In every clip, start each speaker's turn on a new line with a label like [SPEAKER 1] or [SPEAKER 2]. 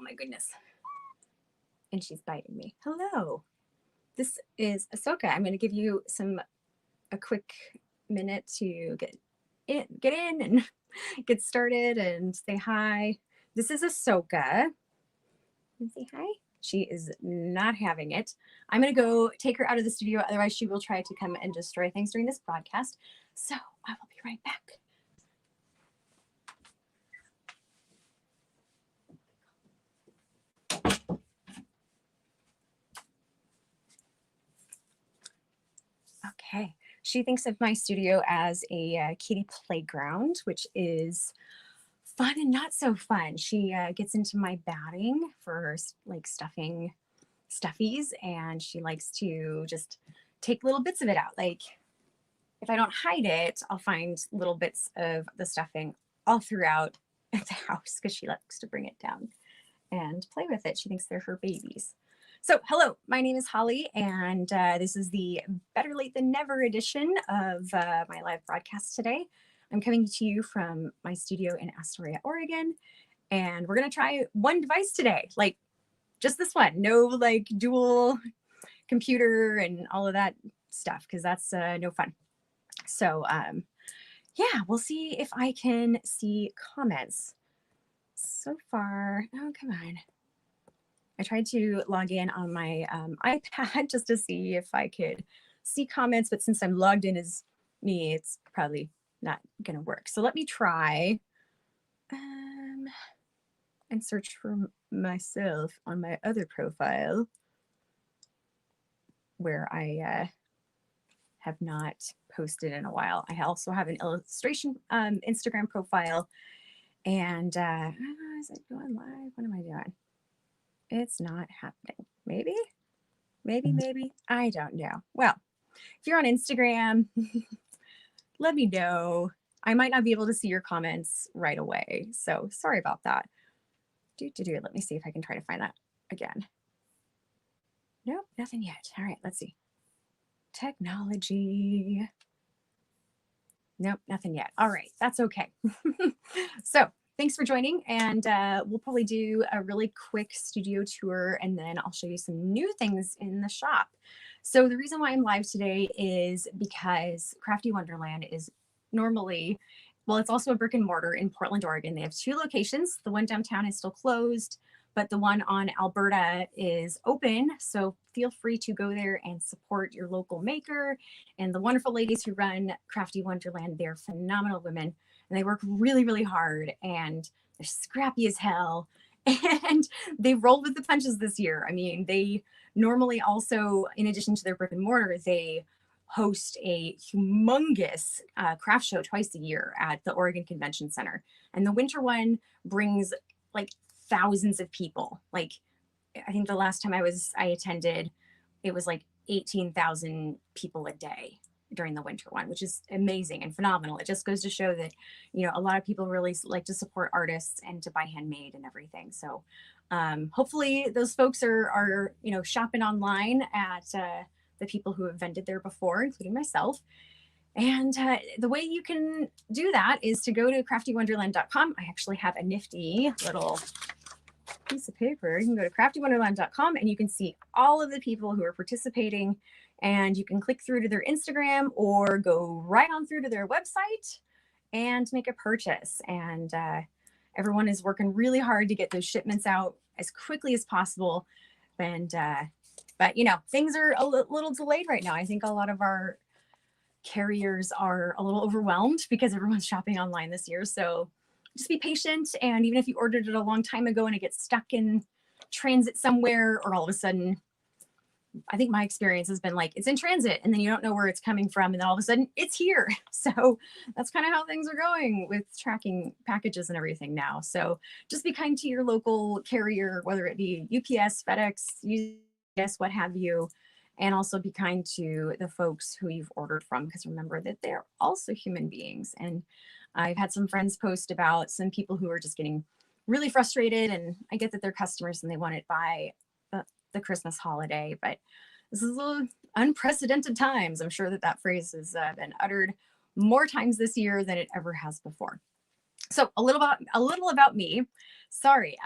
[SPEAKER 1] Oh my goodness. And she's biting me. Hello. This is Ahsoka. I'm going to give you a quick minute to get in and get started and say hi. This is Ahsoka. Say hi. She is not having it. I'm going to go take her out of the studio. Otherwise, she will try to come and destroy things during this broadcast. So I will be right back. Okay. She thinks of my studio as a kitty playground, which is fun and not so fun. She gets into my batting for like stuffing stuffies, and she likes to just take little bits of it out. Like if I don't hide it, I'll find little bits of the stuffing all throughout the house because she likes to bring it down and play with it. She thinks they're her babies. So hello, my name is Holly, and this is the Better Late Than Never edition of my live broadcast today. I'm coming to you from my studio in Astoria, Oregon, and we're going to try one device today, like just this one, no like dual computer and all of that stuff, because that's no fun. So yeah, we'll see if I can see comments. So far, oh, come on. I tried to log in on my iPad just to see if I could see comments, but since I'm logged in as me, it's probably not going to work. So let me try and search for myself on my other profile where I have not posted in a while. I also have an illustration Instagram profile, and is it going live? What am I doing? It's not happening. Maybe, I don't know. Well, if you're on Instagram, let me know. I might not be able to see your comments right away, so sorry about that. Let me see if I can try to find that again. Nope, nothing yet. All right, let's see. Technology. Nope, nothing yet. All right, that's okay. So thanks for joining, and we'll probably do a really quick studio tour, and then I'll show you some new things in the shop. So the reason why I'm live today is because Crafty Wonderland is normally, well, it's also a brick and mortar in Portland, Oregon. They have 2 locations. The one downtown is still closed, but the one on Alberta is open. So feel free to go there and support your local maker and the wonderful ladies who run Crafty Wonderland. They're phenomenal women, and they work really, really hard, and they're scrappy as hell. And they rolled with the punches this year. I mean, they normally also, in addition to their brick and mortar, they host a humongous craft show twice a year at the Oregon Convention Center. And the winter one brings like thousands of people. Like, I think the last time I attended, it was like 18,000 people a day during the winter one, which is amazing and phenomenal. It just goes to show that, you know, a lot of people really like to support artists and to buy handmade and everything. So hopefully those folks are, you know, shopping online at the people who have vended there before, including myself. And the way you can do that is to go to craftywonderland.com. I actually have a nifty little piece of paper. You can go to craftywonderland.com and you can see all of the people who are participating, and you can click through to their Instagram or go right on through to their website and make a purchase. And everyone is working really hard to get those shipments out as quickly as possible. And but you know, things are a little delayed right now. I think a lot of our carriers are a little overwhelmed because everyone's shopping online this year. So just be patient. And even if you ordered it a long time ago and it gets stuck in transit somewhere, or all of a sudden, I think my experience has been like, it's in transit and then you don't know where it's coming from, and then all of a sudden it's here. So that's kind of how things are going with tracking packages and everything now. So just be kind to your local carrier, whether it be UPS, FedEx, UPS, what have you. And also be kind to the folks who you've ordered from, because remember that they're also human beings. And I've had some friends post about some people who are just getting really frustrated, and I get that they're customers and they want it by the Christmas holiday, but this is a little unprecedented times. I'm sure that that phrase has been uttered more times this year than it ever has before. So a little about me. Sorry.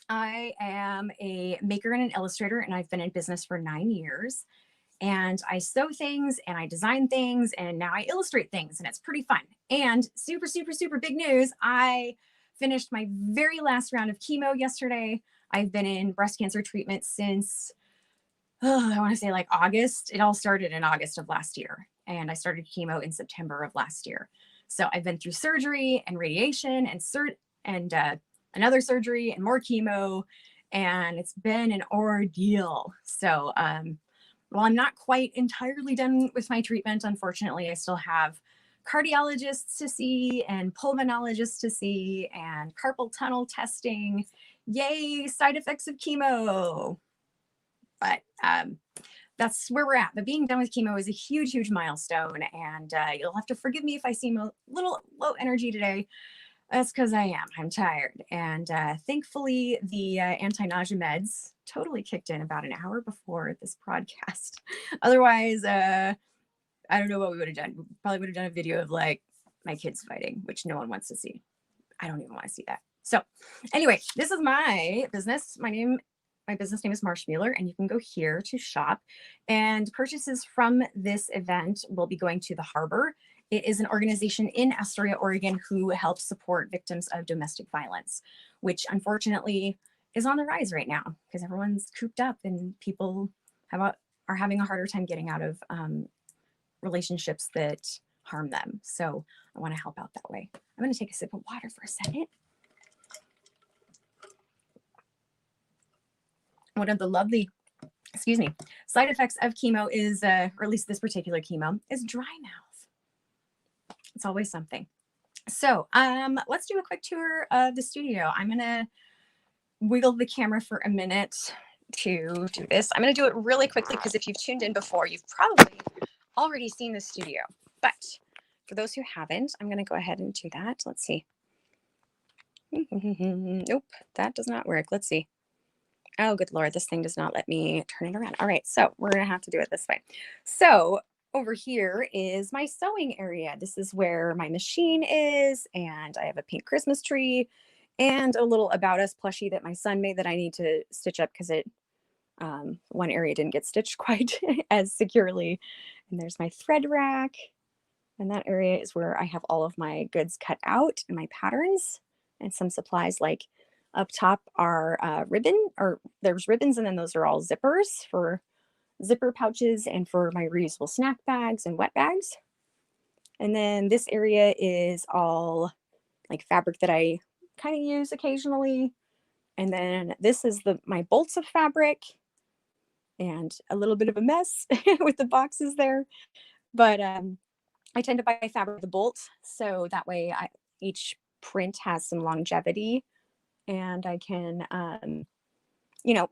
[SPEAKER 1] I am a maker and an illustrator, and I've been in business for 9 years. And I sew things and I design things and now I illustrate things and it's pretty fun. And super, super, super big news. I finished my very last round of chemo yesterday. I've been in breast cancer treatment since, I want to say like August. It all started in August of last year. And I started chemo in September of last year. So I've been through surgery and radiation and another surgery and more chemo. And it's been an ordeal. So, well, I'm not quite entirely done with my treatment. Unfortunately, I still have cardiologists to see and pulmonologists to see and carpal tunnel testing. Yay, side effects of chemo. But that's where we're at. But being done with chemo is a huge, huge milestone. And you'll have to forgive me if I seem a little low energy today. That's because I am. I'm tired. And thankfully, the anti-nausea meds totally kicked in about an hour before this broadcast. Otherwise, I don't know what we would have done. We probably would have done a video of like my kids fighting, which no one wants to see. I don't even want to see that. So anyway, this is my business. My business name is Marshmuller, and you can go here to shop. And purchases from this event will be going to the Harbor. It is an organization in Astoria, Oregon, who helps support victims of domestic violence, which unfortunately is on the rise right now because everyone's cooped up and people are having a harder time getting out of relationships that harm them. So I want to help out that way. I'm going to take a sip of water for a second. One of the lovely, side effects of chemo is, or at least this particular chemo, is dry mouth. It's always something. So let's do a quick tour of the studio. I'm going to wiggle the camera for a minute to do this. I'm going to do it really quickly because if you've tuned in before, you've probably already seen the studio. But for those who haven't, I'm going to go ahead and do that. Let's see. Nope, that does not work. Let's see. Oh, good Lord, this thing does not let me turn it around. All right, so we're going to have to do it this way. So over here is my sewing area. This is where my machine is, and I have a pink Christmas tree and a little About Us plushie that my son made that I need to stitch up because one area didn't get stitched quite as securely. And there's my thread rack, and that area is where I have all of my goods cut out and my patterns and some supplies like up top are there's ribbons, and then those are all zippers for zipper pouches and for my reusable snack bags and wet bags. And then this area is all like fabric that I kind of use occasionally. And then this is my bolts of fabric and a little bit of a mess with the boxes there. But I tend to buy fabric the bolt, so that way each print has some longevity. And I can,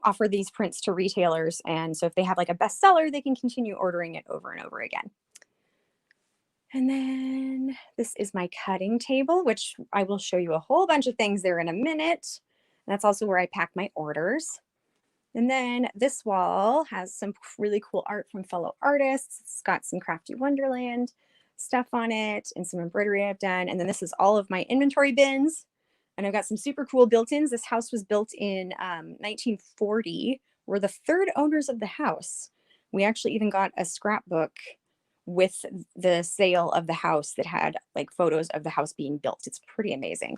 [SPEAKER 1] offer these prints to retailers. And so if they have like a bestseller, they can continue ordering it over and over again. And then this is my cutting table, which I will show you a whole bunch of things there in a minute. That's also where I pack my orders. And then this wall has some really cool art from fellow artists. It's got some Crafty Wonderland stuff on it and some embroidery I've done. And then this is all of my inventory bins. And I've got some super cool built-ins. This house was built in 1940. We're the third owners of the house. We actually even got a scrapbook with the sale of the house that had like photos of the house being built. It's pretty amazing.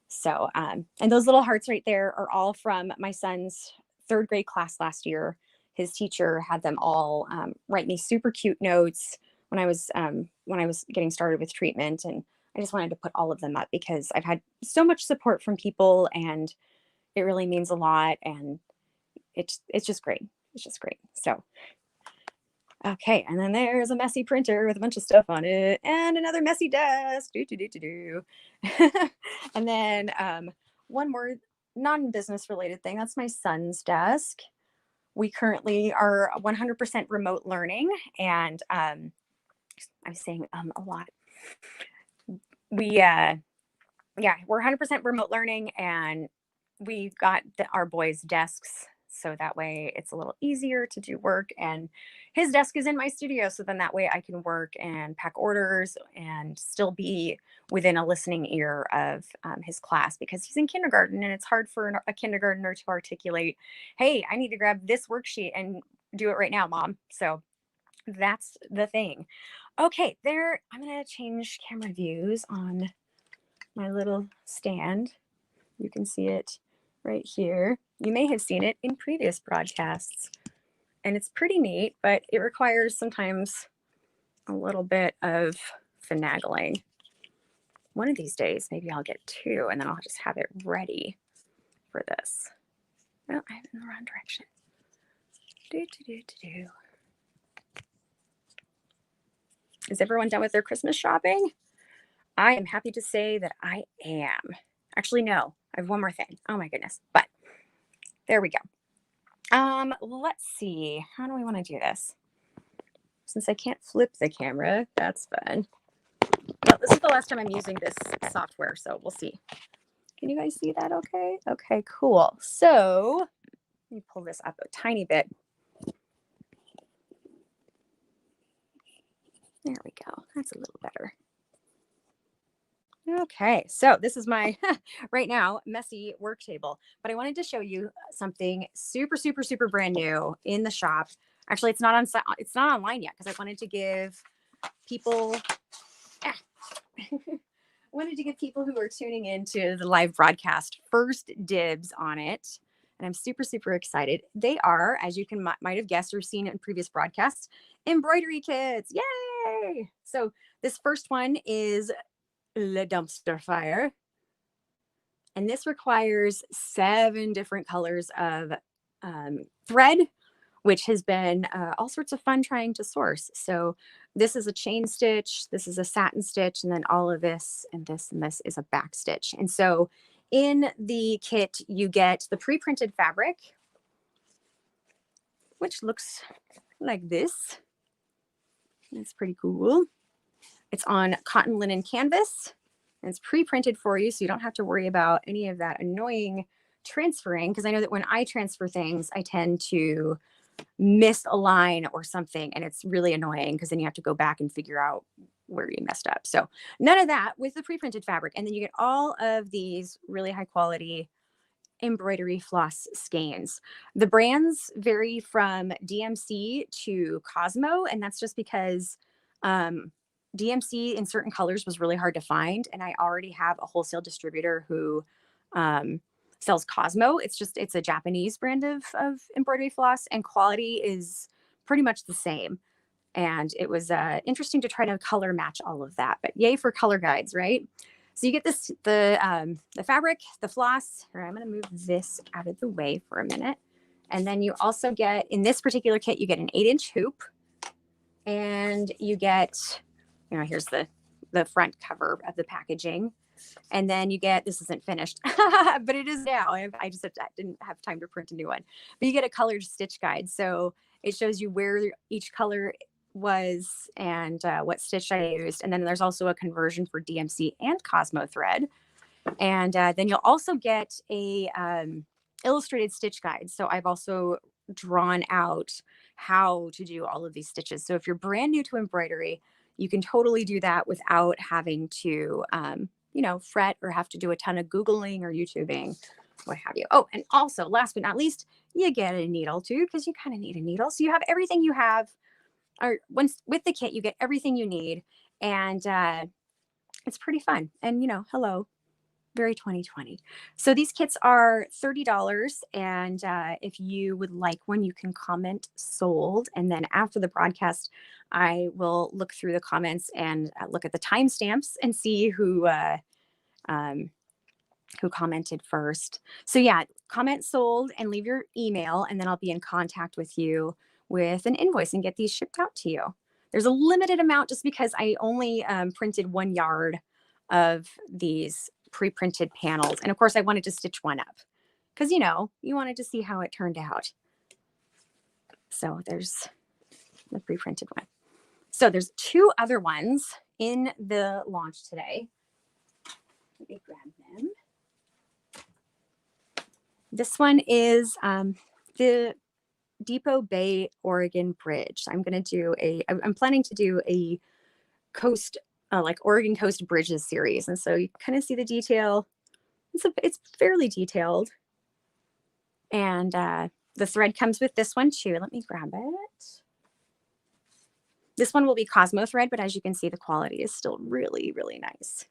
[SPEAKER 1] So, and those little hearts right there are all from my son's third grade class last year. His teacher had them all write me super cute notes when I was getting started with treatment, and I just wanted to put all of them up because I've had so much support from people and it really means a lot. And it's just great. It's just great. So, okay. And then there's a messy printer with a bunch of stuff on it and another messy desk. And then one more non-business related thing. That's my son's desk. We currently are 100% remote learning. And I'm saying a lot. We're 100% remote learning, and we got our boys' desks So that way it's a little easier to do work. And his desk is in my studio. So then that way I can work and pack orders and still be within a listening ear of his class, because he's in kindergarten and it's hard for a kindergartner to articulate, hey, I need to grab this worksheet and do it right now, mom. So that's the thing. Okay, there, I'm going to change camera views on my little stand. You can see it right here. You may have seen it in previous broadcasts, and it's pretty neat, but it requires sometimes a little bit of finagling. One of these days, maybe I'll get two, and then I'll just have it ready for this. Oh, I'm in the wrong direction. Is everyone done with their Christmas shopping? I am happy to say that I am. Actually, no, I have one more thing. Oh my goodness, but there we go. Let's see. How do we want to do this? Since I can't flip the camera, that's fun. Well, this is the last time I'm using this software, so we'll see. Can you guys see that okay? Okay, cool. So let me pull this up a tiny bit. There we go. That's a little better. Okay, so this is my right now messy work table, but I wanted to show you something super, super, super brand new in the shop. Actually, it's not online yet, because I wanted to give people who are tuning into the live broadcast first dibs on it, and I'm super, super excited. They are, as you might have guessed or seen in previous broadcasts, embroidery kits. Yay! So this first one is Le Dumpster Fire. And this requires 7 different colors of thread, which has been all sorts of fun trying to source. So this is a chain stitch, this is a satin stitch, and then all of this and this and this is a back stitch. And so in the kit, you get the pre-printed fabric, which looks like this. It's pretty cool. It's on cotton linen canvas, and it's pre-printed for you, so you don't have to worry about any of that annoying transferring, because I know that when I transfer things, I tend to miss a line or something, and it's really annoying because then you have to go back and figure out where you messed up. So none of that with the pre-printed fabric. And then you get all of these really high quality embroidery floss skeins. The brands vary from DMC to Cosmo, and that's just because DMC in certain colors was really hard to find, and I already have a wholesale distributor who sells Cosmo. It's a Japanese brand of embroidery floss, and quality is pretty much the same. And it was interesting to try to color match all of that, but yay for color guides, right? So you get the fabric, the floss. Here, I'm going to move this out of the way for a minute. And then you also get, in this particular kit, you get an 8-inch hoop, and you get, here's the front cover of the packaging. And then you get, this isn't finished, but it is now. I didn't have time to print a new one. But you get a colored stitch guide. So it shows you where each color was and what stitch I used. And then there's also a conversion for DMC and Cosmo thread. And then you'll also get a illustrated stitch guide. So I've also drawn out how to do all of these stitches. So if you're brand new to embroidery, you can totally do that without having to fret or have to do a ton of Googling or YouTubing, what have you. Oh, and also last but not least, you get a needle too, because you kind of need a needle. So you have everything you have, or once with the kit, you get everything you need. And it's pretty fun. And, hello, very 2020. So these kits are $30. And if you would like one, you can comment sold. And then after the broadcast, I will look through the comments and look at the timestamps and see who commented first. So yeah, comment sold and leave your email, and then I'll be in contact with you with an invoice and get these shipped out to you. There's a limited amount just because I only printed 1 yard of these pre-printed panels. And of course I wanted to stitch one up because, you wanted to see how it turned out. So there's the pre-printed one. So there's 2 other ones in the launch today. Let me grab them. This one is the Depot Bay, Oregon bridge. I'm planning to do a coast, like Oregon coast bridges series. And so you kind of see the detail. It's fairly detailed. And the thread comes with this one too. Let me grab it. This one will be Cosmo thread, but as you can see, the quality is still really, really nice.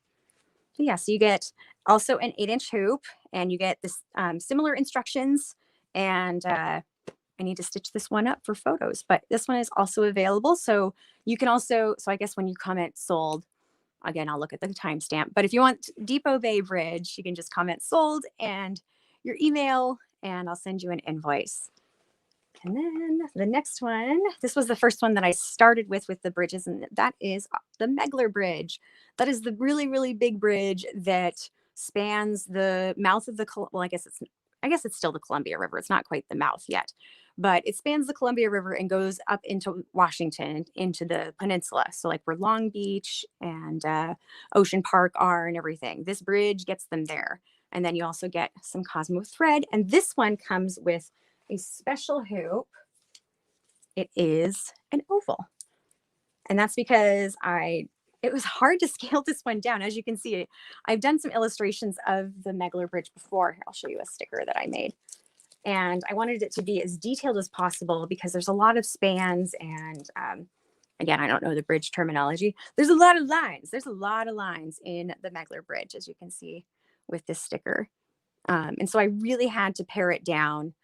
[SPEAKER 1] So yeah, so you get also an 8-inch hoop, and you get this similar instructions. And I need to stitch this one up for photos, but this one is also available. So you can also, so I guess when you comment sold, again, I'll look at the timestamp, but if you want Depot Bay Bridge, you can just comment sold and your email, and I'll send you an invoice. And then the next one, this was the first one that I started with the bridges, and that is the Megler Bridge. That is the really, really big bridge that spans the mouth of the, well, I guess it's still the Columbia River. It's not quite the mouth yet, but it spans the Columbia River and goes up into Washington, into the peninsula. So like where Long Beach and Ocean Park are and everything. This bridge gets them there. And then you also get some Cosmo thread. And this one comes with a special hoop. It is an oval. And that's because it was hard to scale this one down. As you can see, I've done some illustrations of the Megler Bridge before. Here, I'll show you a sticker that I made. And I wanted it to be as detailed as possible because there's a lot of spans. And again, I don't know the bridge terminology. There's a lot of lines. There's a lot of lines in the Megler Bridge, as you can see with this sticker. And so I really had to pare it down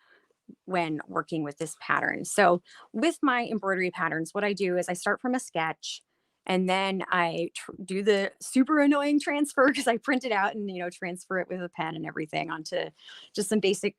[SPEAKER 1] when working with this pattern. So with my embroidery patterns, what I do is I start from a sketch, and then I do the super annoying transfer because I print it out and, transfer it with a pen and everything onto just some basic,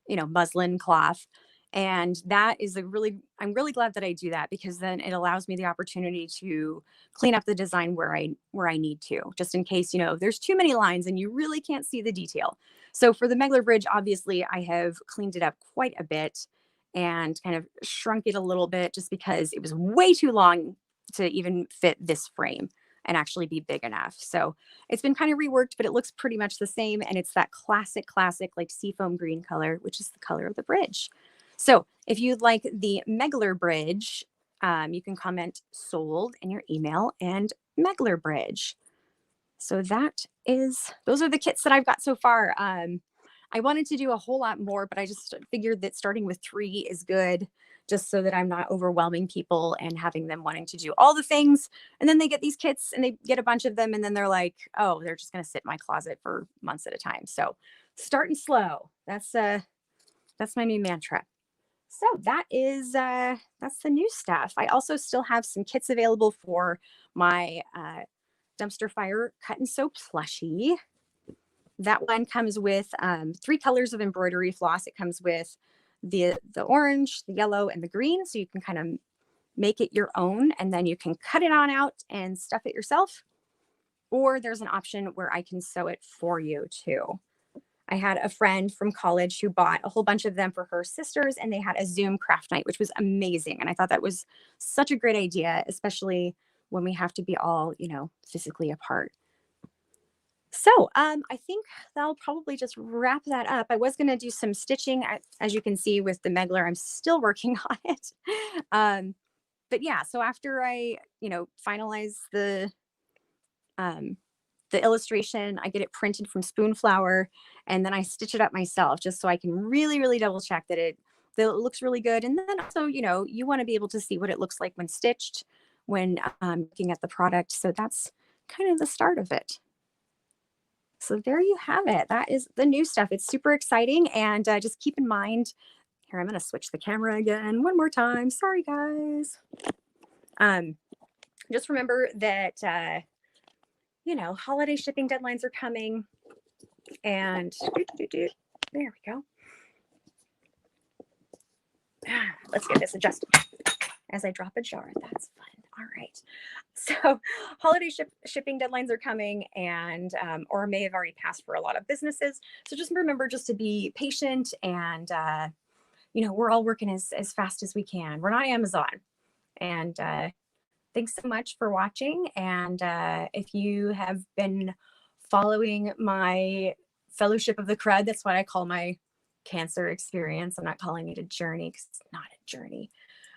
[SPEAKER 1] muslin cloth. And that is I'm really glad that I do that, because then it allows me the opportunity to clean up the design where I need to, just in case, there's too many lines and you really can't see the detail. So for the Megler Bridge, obviously I have cleaned it up quite a bit and kind of shrunk it a little bit, just because it was way too long to even fit this frame and actually be big enough. So it's been kind of reworked, but it looks pretty much the same. And it's that classic like seafoam green color, which is the color of the bridge. So if you'd like the Megler Bridge, you can comment sold in your email and Megler Bridge. So those are the kits that I've got so far. I wanted to do a whole lot more, but I just figured that starting with 3 is good, just so that I'm not overwhelming people and having them wanting to do all the things. And then they get these kits and they get a bunch of them, and then they're like, oh, they're just going to sit in my closet for months at a time. So starting slow. That's my new mantra. So that's the new stuff. I also still have some kits available for my dumpster fire cut and sew plushie. That one comes with 3 colors of embroidery floss. It comes with the orange, the yellow, and the green. So you can kind of make it your own, and then you can cut it on out and stuff it yourself. Or there's an option where I can sew it for you too. I had a friend from college who bought a whole bunch of them for her sisters, and they had a Zoom craft night, which was amazing. And I thought that was such a great idea, especially when we have to be all, physically apart. So I think that'll probably just wrap that up. I was going to do some stitching. As you can see with the Megler, I'm still working on it. But yeah, so after I, finalize the illustration, I get it printed from Spoonflower, and then I stitch it up myself, just so I can really, really double check that it looks really good. And then also, you want to be able to see what it looks like when stitched, when looking at the product. So that's kind of the start of it. So there you have it. That is the new stuff. It's super exciting. And just keep in mind, here, I'm going to switch the camera again one more time. Sorry, guys. Just remember that, holiday shipping deadlines are coming. And there we go. Let's get this adjusted as I drop a jar. That's fun. All right. So holiday shipping deadlines are coming, and or may have already passed for a lot of businesses. So just remember just to be patient, and we're all working as fast as we can. We're not Amazon. And thanks so much for watching. And if you have been following my Fellowship of the Crud, that's what I call my Cancer experience. I'm not calling it a journey because it's not a journey.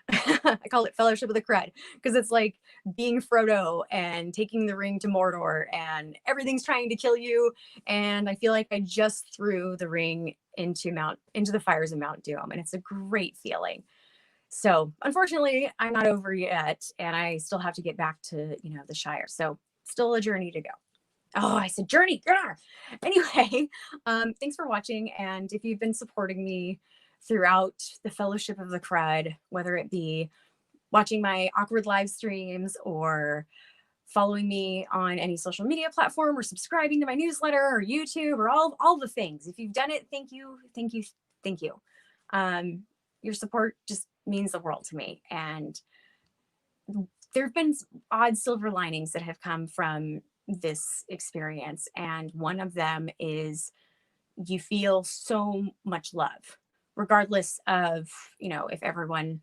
[SPEAKER 1] I call it Fellowship of the Crud because it's like being Frodo and taking the ring to Mordor and everything's trying to kill you. And I feel like I just threw the ring into the fires of Mount Doom, and it's a great feeling. So unfortunately, I'm not over yet, and I still have to get back to, the Shire. So still a journey to go. Oh, I said journey. Grr. Anyway, thanks for watching. And if you've been supporting me throughout the Fellowship of the Crud, whether it be watching my awkward live streams or following me on any social media platform or subscribing to my newsletter or YouTube or all the things, if you've done it, thank you, thank you, thank you. Your support just means the world to me. And there have been odd silver linings that have come from this experience. And one of them is you feel so much love, regardless of, if everyone,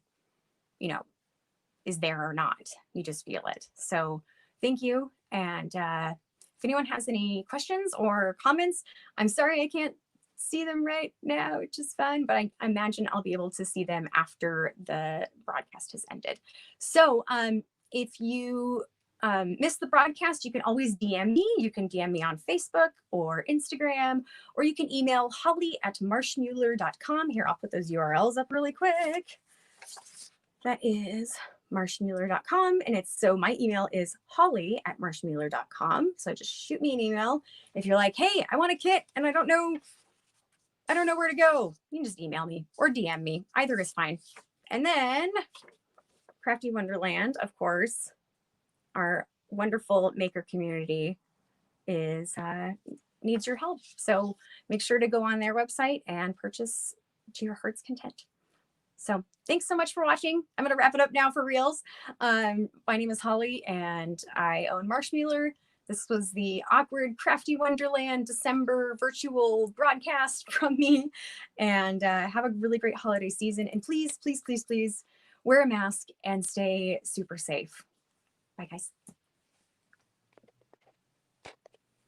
[SPEAKER 1] is there or not. You just feel it. So thank you. And if anyone has any questions or comments, I'm sorry I can't see them right now, which is fun, but I imagine I'll be able to see them after the broadcast has ended. So if you missed the broadcast, you can always DM me. You can DM me on Facebook or Instagram, or you can email holly@marshmuller.com. Here, I'll put those URLs up really quick. That is marshmuller.com. And my email is holly@marshmuller.com. So just shoot me an email. If you're like, hey, I want a kit and I don't know where to go, you can just email me or DM me. Either is fine. And then Crafty Wonderland, of course, our wonderful maker community needs your help. So make sure to go on their website and purchase to your heart's content. So thanks so much for watching. I'm going to wrap it up now for reals. My name is Holly and I own Marshmuller. This was the awkward Crafty Wonderland December virtual broadcast from me. And have a really great holiday season. And please, please, please, please wear a mask and stay super safe. Bye, guys.